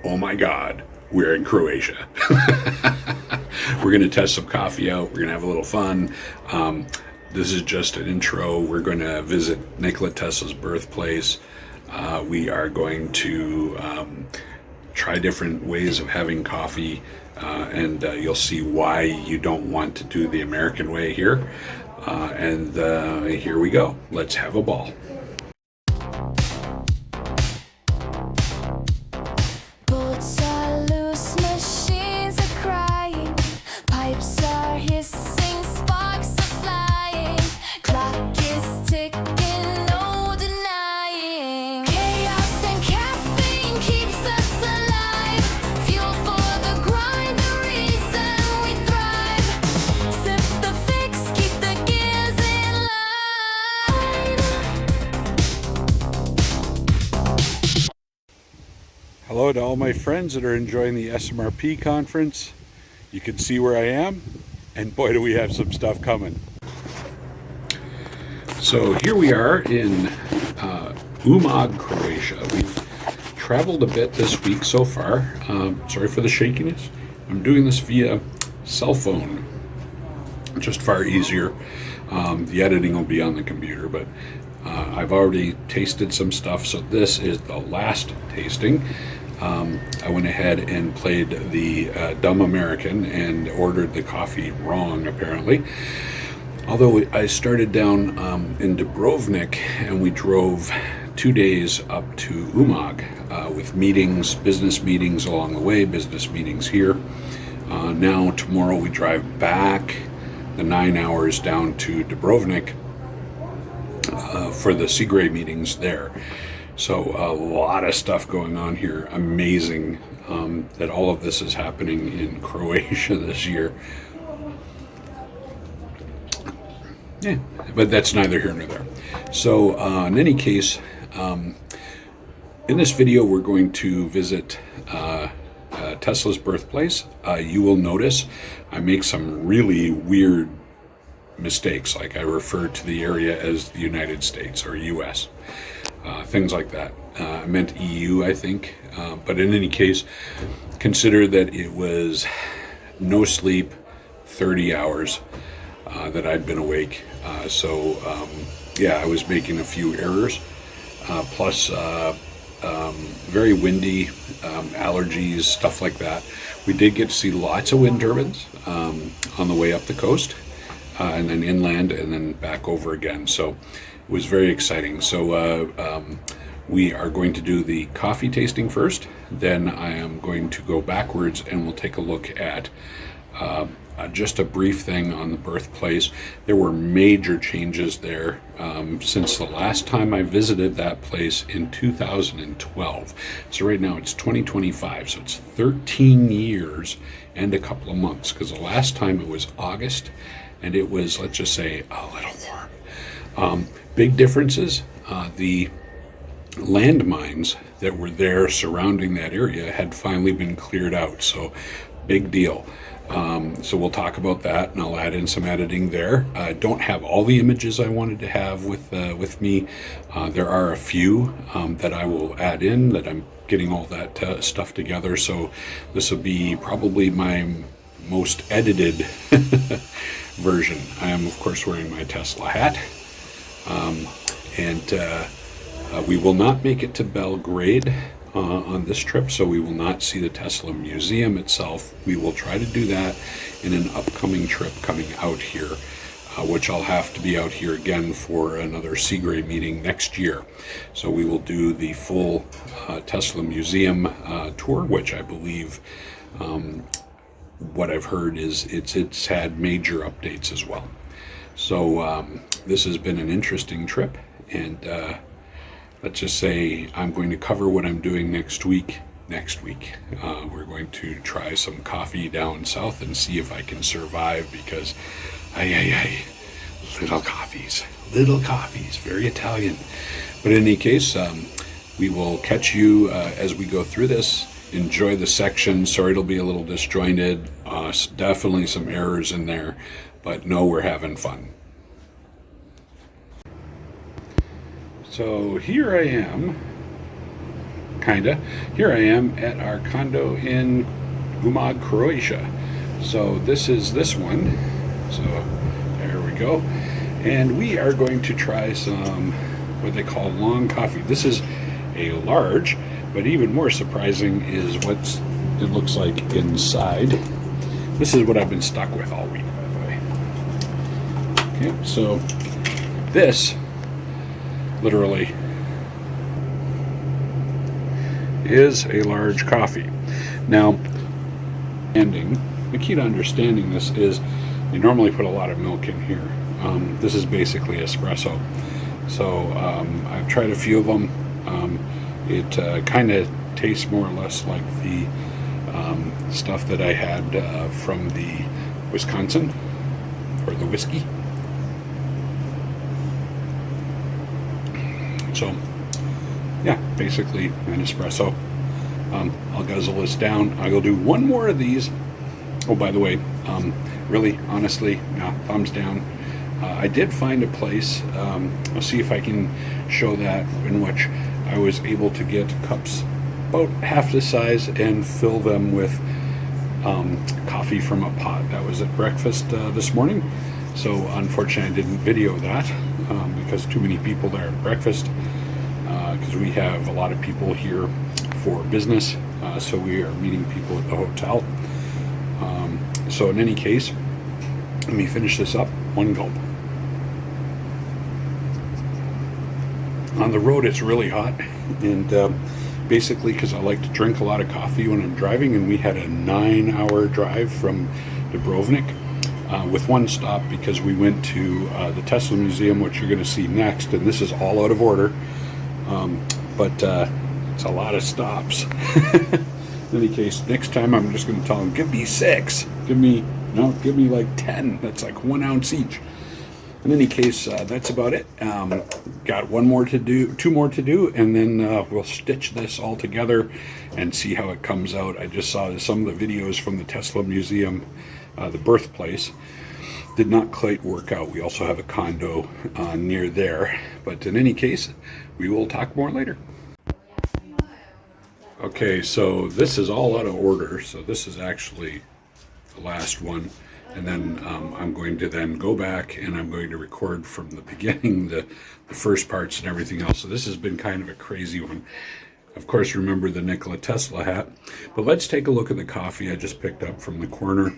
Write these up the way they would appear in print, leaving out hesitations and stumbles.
oh my God, we're in Croatia. We're going to test some coffee out. We're going to have a little fun. This is just an intro. We're going to visit Nikola Tesla's birthplace. We are going to try different ways of having coffee, and you'll see why you don't want to do the American way here. And here we go. Let's have a ball. Hello to all my friends that are enjoying the SMRP conference. You can see where I am, and boy do we have some stuff coming. So here we are in Umag, Croatia. We've traveled a bit this week so far. Sorry for the shakiness. I'm doing this via cell phone. Just far easier. The editing will be on the computer, but I've already tasted some stuff, so this is the last tasting. I went ahead and played the dumb American and ordered the coffee wrong, apparently. Although I started down in Dubrovnik, and we drove 2 days up to Umag with meetings, business meetings along the way, business meetings here. Now, tomorrow we drive back the 9 hours down to Dubrovnik for the Sigray meetings there. So a lot of stuff going on here. Amazing that all of this is happening in Croatia this year. Yeah, but that's neither here nor there. So in any case, in this video we're going to visit Tesla's birthplace. You will notice I make some really weird mistakes, like I refer to the area as the United States or US. Things like that. I meant EU, I think. But in any case, consider that it was no sleep, 30 hours that I'd been awake. Yeah, I was making a few errors. Plus, very windy, allergies, stuff like that. We did get to see lots of wind turbines on the way up the coast, and then inland, and then back over again. So it was very exciting. So we are going to do the coffee tasting first. Then I am going to go backwards and we'll take a look at just a brief thing on the birthplace. There were major changes there since the last time I visited that place in 2012. So right now it's 2025, so it's 13 years and a couple of months, because the last time it was August and it was, let's just say, a little warm. Big differences. The landmines that were there surrounding that area had finally been cleared out, so big deal. So we'll talk about that, and I'll add in some editing there. I don't have all the images I wanted to have with me. There are a few that I will add in, that I'm getting all that stuff together, so this will be probably my most edited version. I am, of course, wearing my Tesla hat. We will not make it to Belgrade on this trip, so we will not see the Tesla Museum itself. We will try to do that in an upcoming trip coming out here, which I'll have to be out here again for another Sigray meeting next year. So we will do the full Tesla Museum tour, which I believe, what I've heard is it's had major updates as well. So this has been an interesting trip, and let's just say I'm going to cover what I'm doing next week. We're going to try some coffee down south and see if I can survive, because little coffees, very Italian. But in any case, we will catch you as we go through this. Enjoy the section. Sorry it'll be a little disjointed. Definitely some errors in there, but no, we're having fun. So here I am, kinda. Here I am at our condo in Umag, Croatia. So this is this one. So there we go. And we are going to try some what they call long coffee. This is a large, but even more surprising is what it looks like inside. This is what I've been stuck with all week, by the way. Okay, so this literally is a large coffee. Now, the key to understanding this is you normally put a lot of milk in here. This is basically espresso. So I've tried a few of them. It kind of tastes more or less like the stuff that I had from the Wisconsin, or the whiskey. So, yeah, basically an espresso. I'll guzzle this down. I'll do one more of these. Oh, by the way, really, honestly, thumbs down. I did find a place, I'll see if I can show that, in which I was able to get cups about half the size and fill them with coffee from a pot. That was at breakfast this morning. So unfortunately I didn't video that because too many people there at breakfast, because we have a lot of people here for business, so we are meeting people at the hotel. So in any case, let me finish this up. One gulp. On the road it's really hot, and basically because I like to drink a lot of coffee when I'm driving, and we had a 9-hour drive from Dubrovnik with one stop because we went to the Tesla Museum, which you're going to see next, and this is all out of order, but it's a lot of stops. In any case, next time I'm just going to tell them, give me 6. Give me like 10. That's like 1 ounce each. In any case, that's about it. Got 2 more to do, and then we'll stitch this all together and see how it comes out. I just saw some of the videos from the Tesla Museum, the Birthplace. Did not quite work out. We also have a condo near there. But in any case, we will talk more later. Okay, so this is all out of order. So this is actually the last one. And then I'm going to then go back and I'm going to record from the beginning, the first parts and everything else. So this has been kind of a crazy one. Of course, remember the Nikola Tesla hat. But let's take a look at the coffee I just picked up from the corner.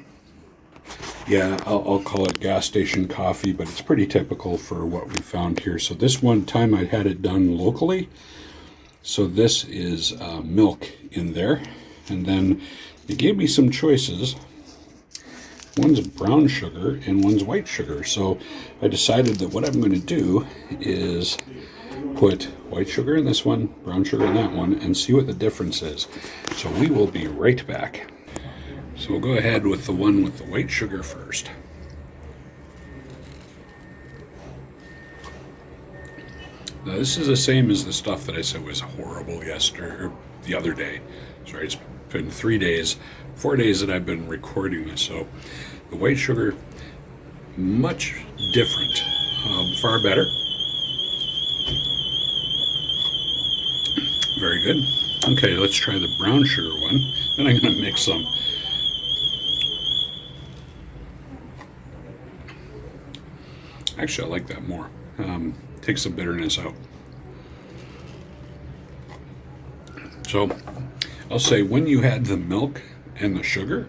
Yeah, I'll call it gas station coffee, but it's pretty typical for what we found here. So this one time I had it done locally. So this is milk in there. And then they gave me some choices. One's brown sugar and one's white sugar. So I decided that what I'm going to do is put white sugar in this one, brown sugar in that one, and see what the difference is. So we will be right back. So we'll go ahead with the one with the white sugar first. Now this is the same as the stuff that I said was horrible yesterday, or the other day. Sorry, it's been 3 days, 4 days that I've been recording this. So the white sugar, much different, far better. Very good. Okay, let's try the brown sugar one. Then I'm going to mix some. Actually, I like that more. Takes the bitterness out. So I'll say when you had the milk and the sugar,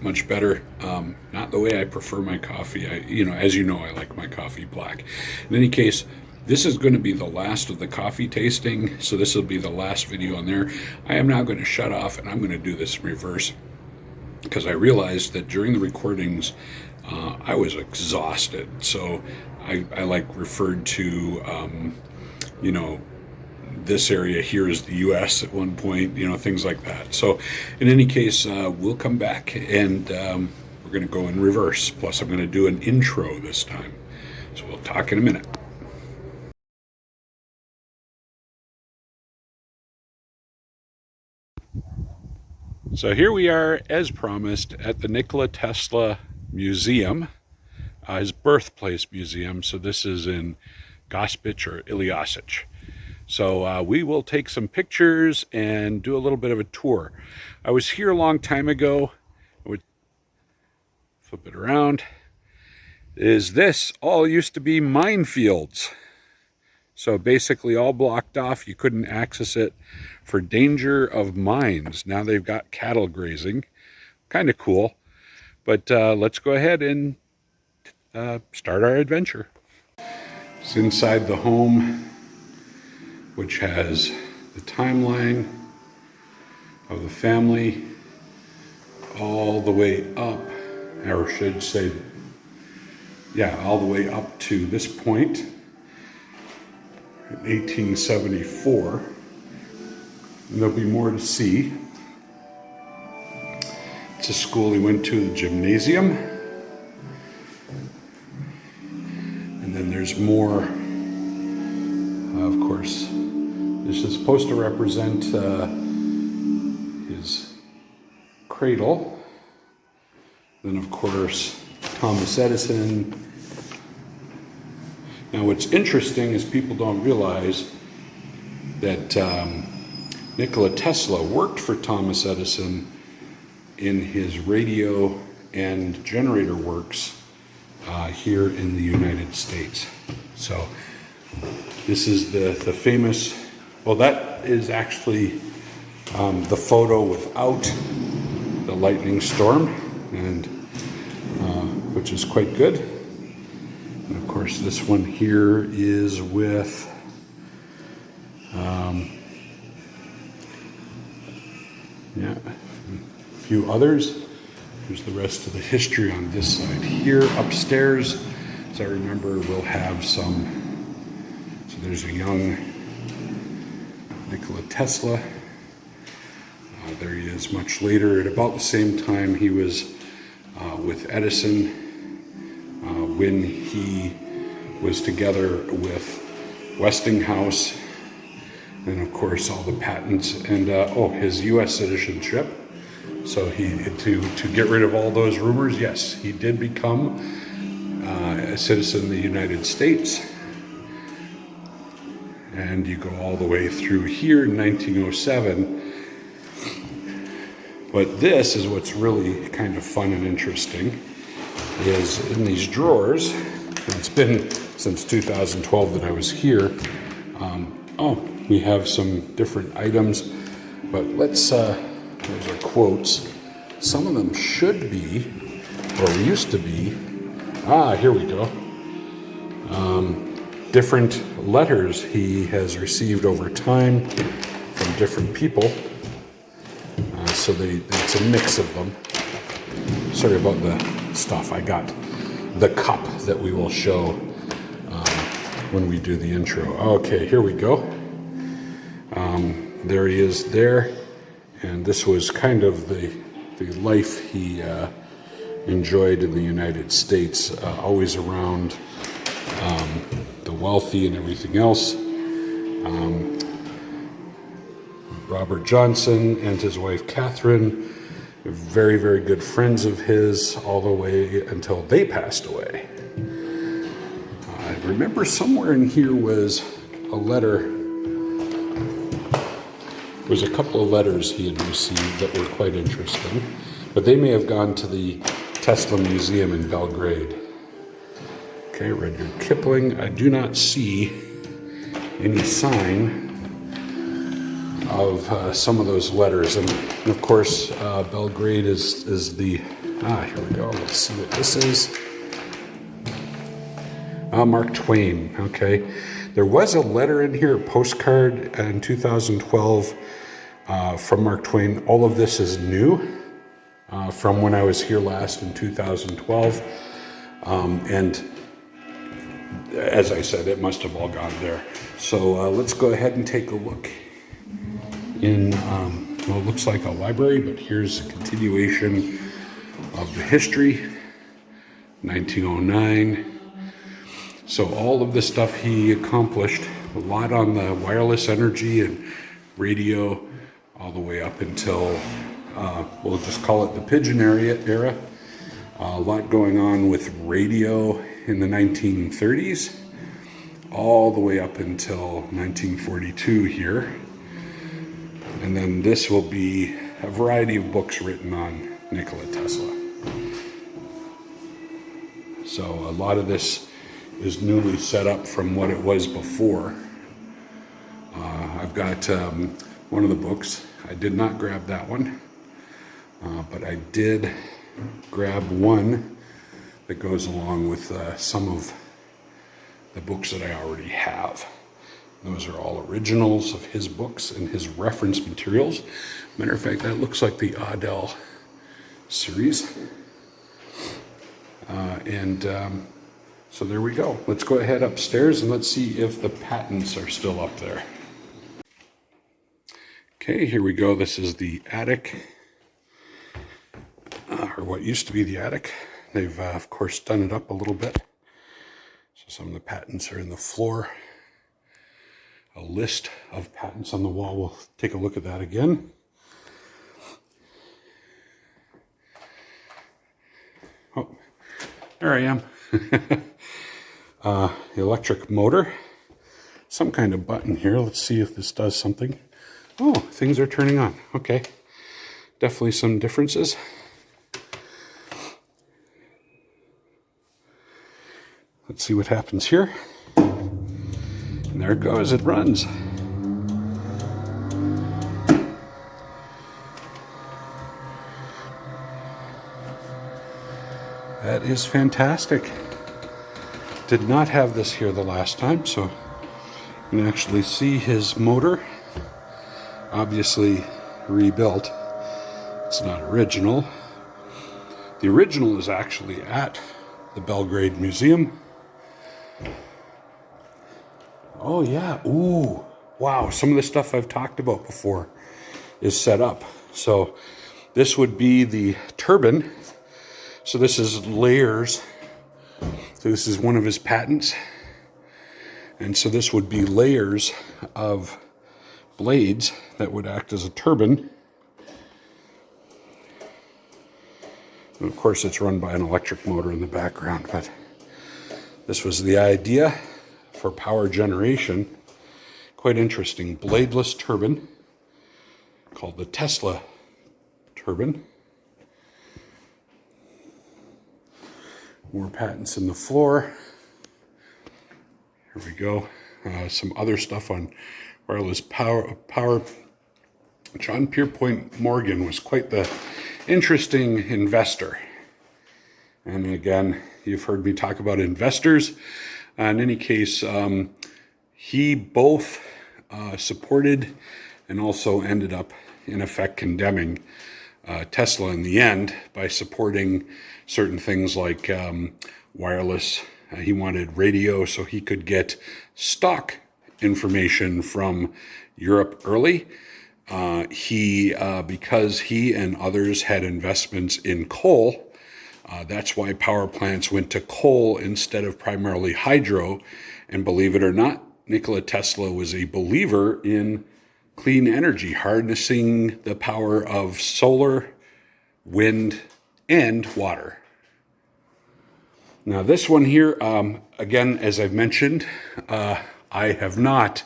much better. Not the way I prefer my coffee. As you know, I like my coffee black. In any case, this is going to be the last of the coffee tasting. So this will be the last video on there. I am now going to shut off and I'm going to do this in reverse, because I realized that during the recordings, I was exhausted. So I referred to, this area here is the U.S. at one point, things like that. So in any case, we'll come back and we're going to go in reverse. Plus, I'm going to do an intro this time. So we'll talk in a minute. So here we are, as promised, at the Nikola Tesla Museum, his birthplace museum. So this is in Gospic or Iliasic. So we will take some pictures and do a little bit of a tour. I was here a long time ago. I would flip it around. This all used to be minefields. So basically all blocked off. You couldn't access it for danger of mines. Now they've got cattle grazing. Kind of cool. But let's go ahead and start our adventure. It's inside the home, which has the timeline of the family all the way up, or should say, yeah, all the way up to this point in 1874. And there'll be more to see. It's a school he went to, the gymnasium. And then there's more, of course. This is supposed to represent his cradle. Then, of course, Thomas Edison. Now, what's interesting is people don't realize that Nikola Tesla worked for Thomas Edison in his radio and generator works here in the United States. So this is the famous, well, that is actually the photo without the lightning storm, and which is quite good. And of course, this one here is with yeah, a few others. Here's the rest of the history on this side here. Upstairs, as I remember, we'll have some. So there's a young Nikola Tesla. There he is much later. At about the same time, he was with Edison when he was together with Westinghouse, and of course all the patents and his U.S. citizenship. So he to get rid of all those rumors, yes, he did become a citizen of the United States. And you go all the way through here in 1907. But this is what's really kind of fun and interesting, is in these drawers, and it's been since 2012 that I was here, we have some different items, but let's, there's our quotes. Some of them should be, or used to be, here we go, different letters he has received over time from different people. So it's a mix of them. Sorry about the stuff. I got the cup that we will show when we do the intro. Okay, here we go. There he is there. And this was kind of the life he enjoyed in the United States, always around the wealthy and everything else. Robert Johnson and his wife Catherine, very, very good friends of his all the way until they passed away. I remember somewhere in here was a letter, was a couple of letters he had received that were quite interesting, but they may have gone to the Tesla Museum in Belgrade. Okay, Rudyard Kipling. I do not see any sign of some of those letters, and of course Belgrade is the here we go, let's see what this is. Mark Twain. Okay, there was a letter in here, a postcard in 2012 from Mark Twain. All of this is new from when I was here last in 2012, and as I said, it must have all gone there. So let's go ahead and take a look in, well, it looks like a library, but here's a continuation of the history, 1909. So all of the stuff he accomplished, a lot on the wireless energy and radio, all the way up until, we'll just call it the pigeon era. A lot going on with radio in the 1930s, all the way up until 1942 here. And then this will be a variety of books written on Nikola Tesla. So a lot of this is newly set up from what it was before. I've got one of the books. I did not grab that one, but I did grab one that goes along with some of the books that I already have. Those are all originals of his books and his reference materials. Matter of fact, that looks like the Adele series. So there we go. Let's go ahead upstairs and let's see if the patents are still up there. Okay, here we go. This is the attic, or what used to be the attic. They've, of course, done it up a little bit. So some of the patents are in the floor. A list of patents on the wall. We'll take a look at that again. Oh, there I am. The electric motor. Some kind of button here. Let's see if this does something. Oh, things are turning on. Okay. Definitely some differences. Let's see what happens here. And there it goes. It runs. That is fantastic. Did not have this here the last time, so you can actually see his motor. Obviously rebuilt. It's not original. The original is actually at the Belgrade Museum. Oh yeah, ooh, wow, some of the stuff I've talked about before is set up. So this would be the turbine. So this is layers. So this is one of his patents. And so this would be layers of blades that would act as a turbine. And of course it's run by an electric motor in the background, but this was the idea for power generation. Quite interesting. Bladeless turbine called the Tesla turbine. More patents in the floor. Here we go. Some other stuff on wireless power. John Pierpont Morgan was quite the interesting investor. And again, you've heard me talk about investors. In any case, he both supported and also ended up, in effect, condemning Tesla in the end by supporting certain things like wireless. He wanted radio so he could get stock information from Europe early. Because he and others had investments in coal, that's why power plants went to coal instead of primarily hydro. And believe it or not, Nikola Tesla was a believer in clean energy, harnessing the power of solar, wind, and water. Now this one here, again, as I've mentioned, I have not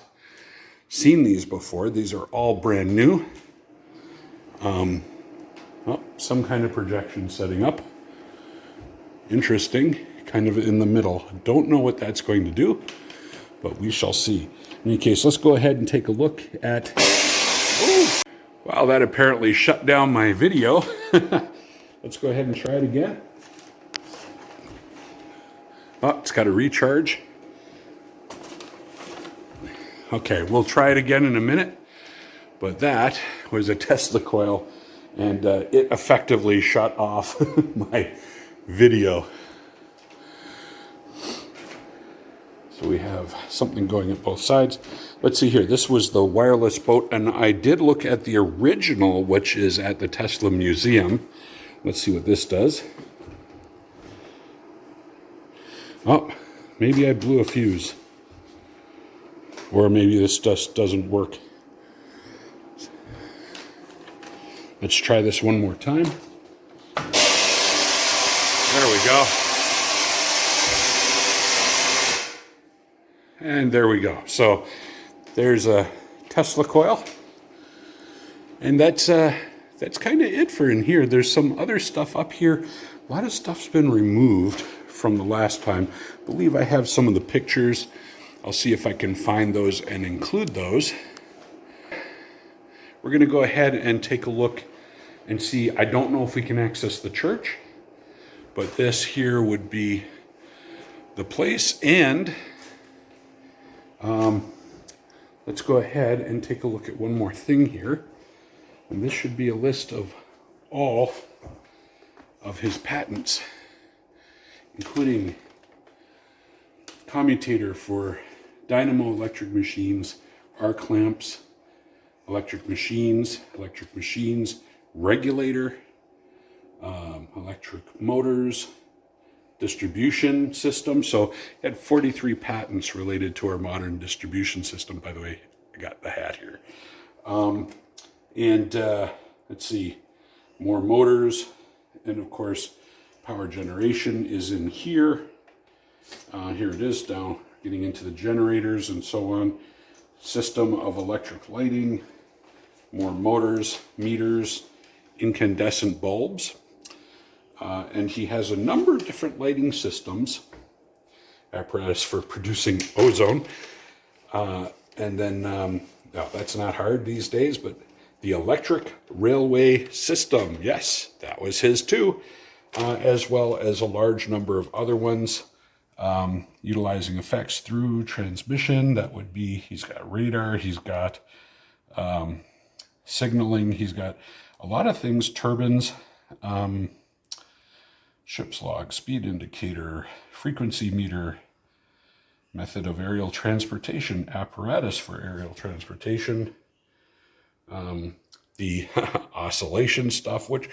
seen these before. These are all brand new. Oh, some kind of projection setting up. Interesting, kind of in the middle. Don't know what that's going to do, but we shall see. In any case, let's go ahead and take a look at... Oh, wow, that apparently shut down my video. Let's go ahead and try it again. Oh, it's got to recharge. Okay, we'll try it again in a minute. But that was a Tesla coil, and it effectively shut off my video. So we have something going at both sides. Let's see here. This was the wireless boat, and I did look at the original, which is at the Tesla Museum. Let's see what this does. Oh, maybe I blew a fuse. Or maybe this just doesn't work. Let's try this one more time. There we go. And there we go. So there's a Tesla coil. And that's kind of it for in here. There's some other stuff up here. A lot of stuff's been removed from the last time. I believe I have some of the pictures. I'll see if I can find those and include those. We're going to go ahead and take a look and see. I don't know if we can access the church, but this here would be the place. And let's go ahead and take a look at one more thing here. And this should be a list of all of his patents, including commutator for dynamo electric machines, arc lamps, electric machines, regulator, electric motors, distribution system. So he had 43 patents related to our modern distribution system. By the way, I got the hat here. Let's see, more motors, and of course, power generation is in here. Here it is down, getting into the generators and so on. System of electric lighting, more motors, meters, incandescent bulbs. And he has a number of different lighting systems, apparatus for producing ozone. And then, no, that's not hard these days, but the electric railway system, yes, that was his too, as well as a large number of other ones, utilizing effects through transmission. That would be, he's got radar, he's got signaling, he's got a lot of things, turbines, ship's log, speed indicator, frequency meter, method of aerial transportation, apparatus for aerial transportation, the oscillation stuff, which,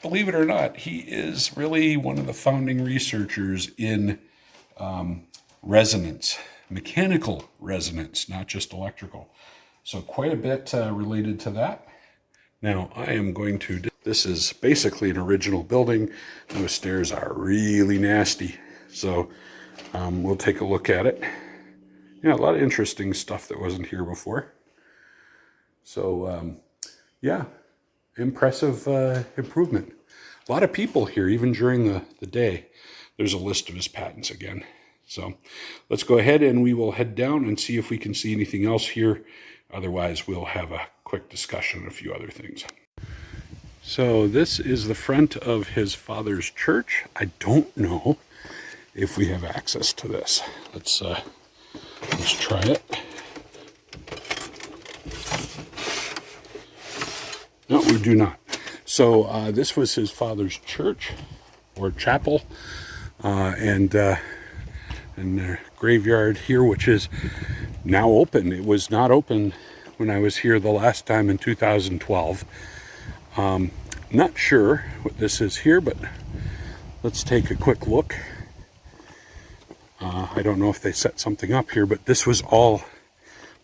believe it or not, he is really one of the founding researchers in resonance, mechanical resonance, not just electrical. So quite a bit related to that. Now I am going to, this is basically an original building. Those stairs are really nasty. So we'll take a look at it. Yeah, a lot of interesting stuff that wasn't here before. So, yeah, impressive improvement. A lot of people here, even during the day. There's a list of his patents again. So let's go ahead and we will head down and see if we can see anything else here. Otherwise, we'll have a quick discussion on a few other things. So this is the front of his father's church. I don't know if we have access to this. Let's try it. No, we do not. So this was his father's church or chapel, and the graveyard here, which is now open. It was not open when I was here the last time in 2012. Not sure what this is here, but let's take a quick look. I don't know if they set something up here, but this was all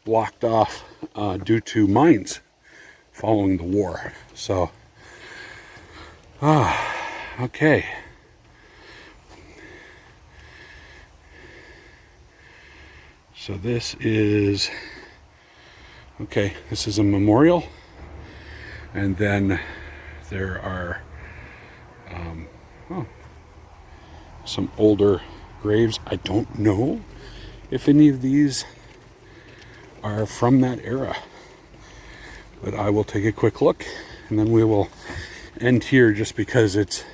blocked off due to mines following the war. So, okay. So this is, okay, this is a memorial. And then there are some older graves. I don't know if any of these are from that era, but I will take a quick look and then we will end here just because it's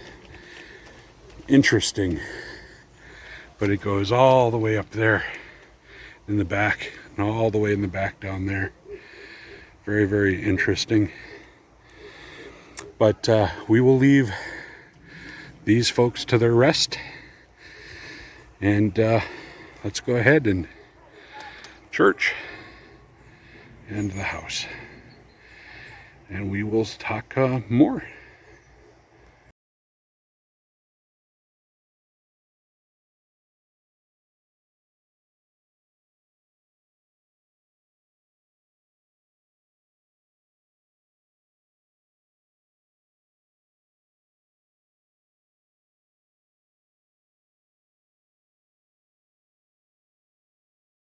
interesting. But it goes all the way up there in the back and all the way in the back down there. Very, very interesting. But we will leave these folks to their rest. And let's go ahead and church and the house. And we will talk more.